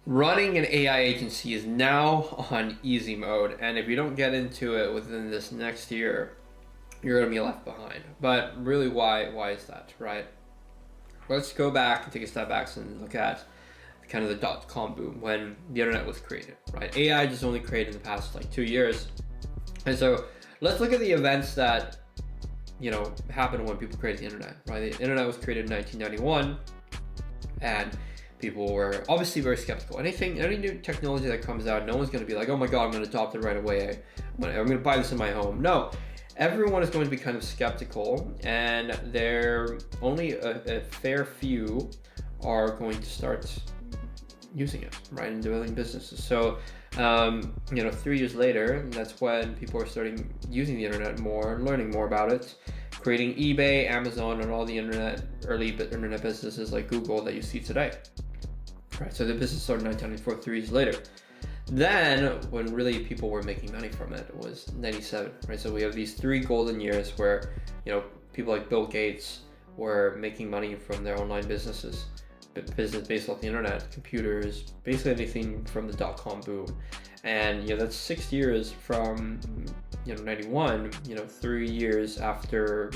Running an AI agency is now on easy mode, and if you don't get into it within this next year, you're gonna be left behind. But really, why is that, right? Let's go back and take a step back and look at kind of the dot-com boom when the internet was created, right? AI just only created in the past like 2 years, and so let's look at the events that happened when people created the internet, right? The internet was created in 1991, and people were obviously very skeptical. Any new technology that comes out, no one's going to be like, oh my god, I'm going to adopt it right away. I'm going to buy this in my home. No, everyone is going to be kind of skeptical, and there only a fair few are going to start using it, right, and developing businesses. So 3 years later, that's when people are starting using the internet more, learning more about it, creating eBay, Amazon, and all the early internet businesses like Google that you see today. Right, so the business started in 1994, 3 years later. Then, when really people were making money from it, was 97, right? So we have these 3 golden years where, people like Bill Gates were making money from their online businesses, business based off the internet, computers, basically anything from the dot-com boom. And, that's 6 years from, 91, 3 years after,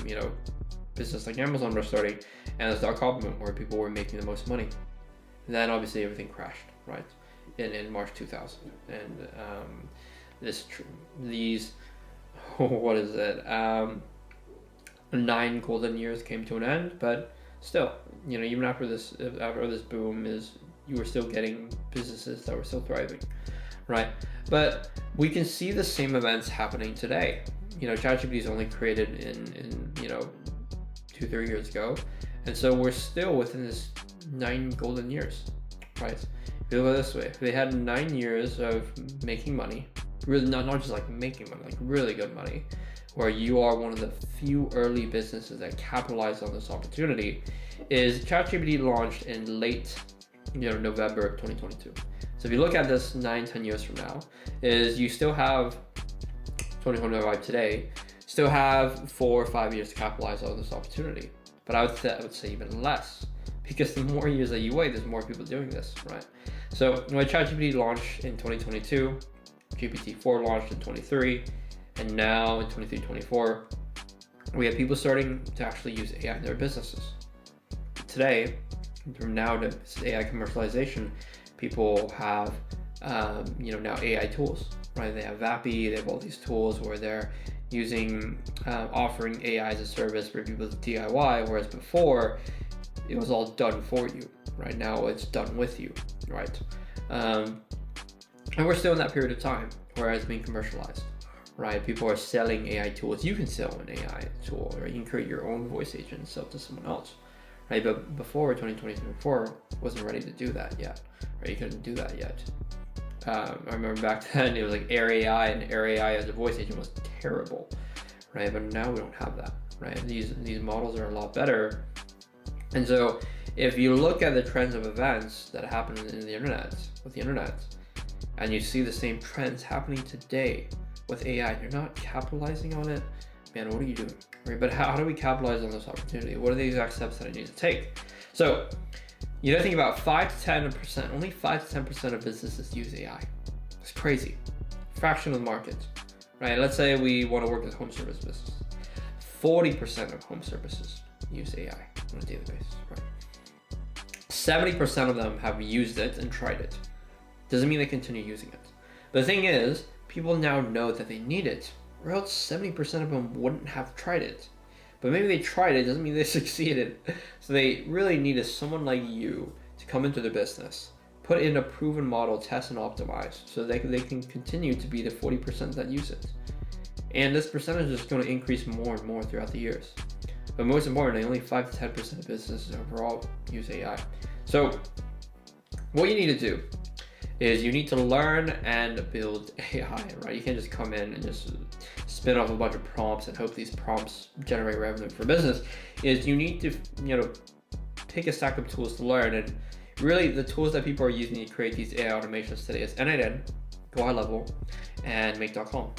business like Amazon were starting, and this dot-com boom where people were making the most money. And then obviously everything crashed, right, in March 2000, and these what is it 9 golden years came to an end. But still, even after this boom, you were still getting businesses that were still thriving, right? But we can see the same events happening today. ChatGPT is only created in 2-3 years ago, and so we're still within this 9 golden years, right? If you look at it this way, if they had 9 years of making money, really not just like making money, like really good money, where you are one of the few early businesses that capitalized on this opportunity, is ChatGPT launched in late November of 2022. So if you look at this 9-10 years from now, is you still have 2025 today, still have 4 or 5 years to capitalize on this opportunity. But I would say even less, because the more years that you wait, there's more people doing this, right? So when ChatGPT launched in 2022, GPT-4 launched in 23, and now in 23-24, we have people starting to actually use AI in their businesses. Today, from now to AI commercialization, people have now AI tools, right? They have Vappy, they have all these tools where they're using offering AI as a service for people to DIY, whereas before it was all done for you. Right now it's done with you, right? And we're still in that period of time where it's being commercialized, right? People are selling AI tools. You can sell an AI tool, or you can create your own voice agent and sell it to someone else, right? But before 2024 wasn't ready to do that yet, right? You couldn't do that yet. I remember back then it was like Air AI, and Air AI as a voice agent was terrible, right? But now we don't have that, right? These models are a lot better. And so if you look at the trends of events that happen with the internet, and you see the same trends happening today with AI, and you're not capitalizing on it, man, what are you doing, right? But how do we capitalize on this opportunity? What are the exact steps that I need to take? So you think about 5 to 10%, only 5 to 10% of businesses use AI. It's crazy. Fraction of the market, right? Let's say we want to work with home service business. 40% of home services use AI on a daily basis, right? 70% of them have used it and tried it. Doesn't mean they continue using it. The thing is, people now know that they need it, or else 70% of them wouldn't have tried it. But maybe they tried it, doesn't mean they succeeded. So they really needed someone like you to come into the business, put in a proven model, test and optimize, so they can continue to be the 40% that use it. And this percentage is going to increase more and more throughout the years. But most importantly, only 5 to 10% of businesses overall use AI. So what you need to do is you need to learn and build AI, right? You can't just come in and just spin off a bunch of prompts and hope these prompts generate revenue for business. Is you need to, pick a stack of tools to learn. And really the tools that people are using to create these AI automations today is N8N, Go High Level, and Make.com.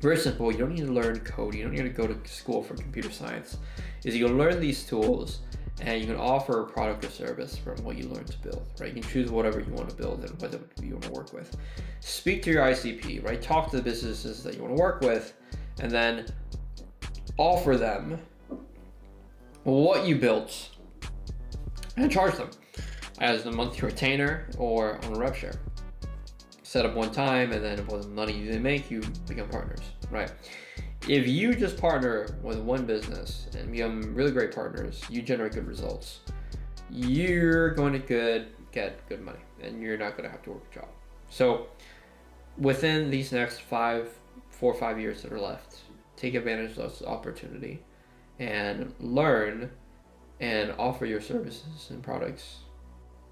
Very simple. You don't need to learn code. You don't need to go to school for computer science. Is you learn these tools, and you can offer a product or service from what you learn to build, right? You can choose whatever you want to build and whether you want to work with. Speak to your ICP, right? Talk to the businesses that you want to work with, and then offer them what you built and charge them as a monthly retainer or on a rev share. Set up one time, and then with the money you didn't make, you become partners, right? If you just partner with one business and become really great partners, you generate good results, you're going to get good money, and you're not going to have to work a job. So within these next 4 or 5 years that are left, take advantage of this opportunity and learn and offer your services and products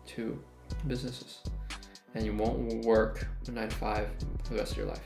to businesses. And you won't work 9 to 5 for the rest of your life.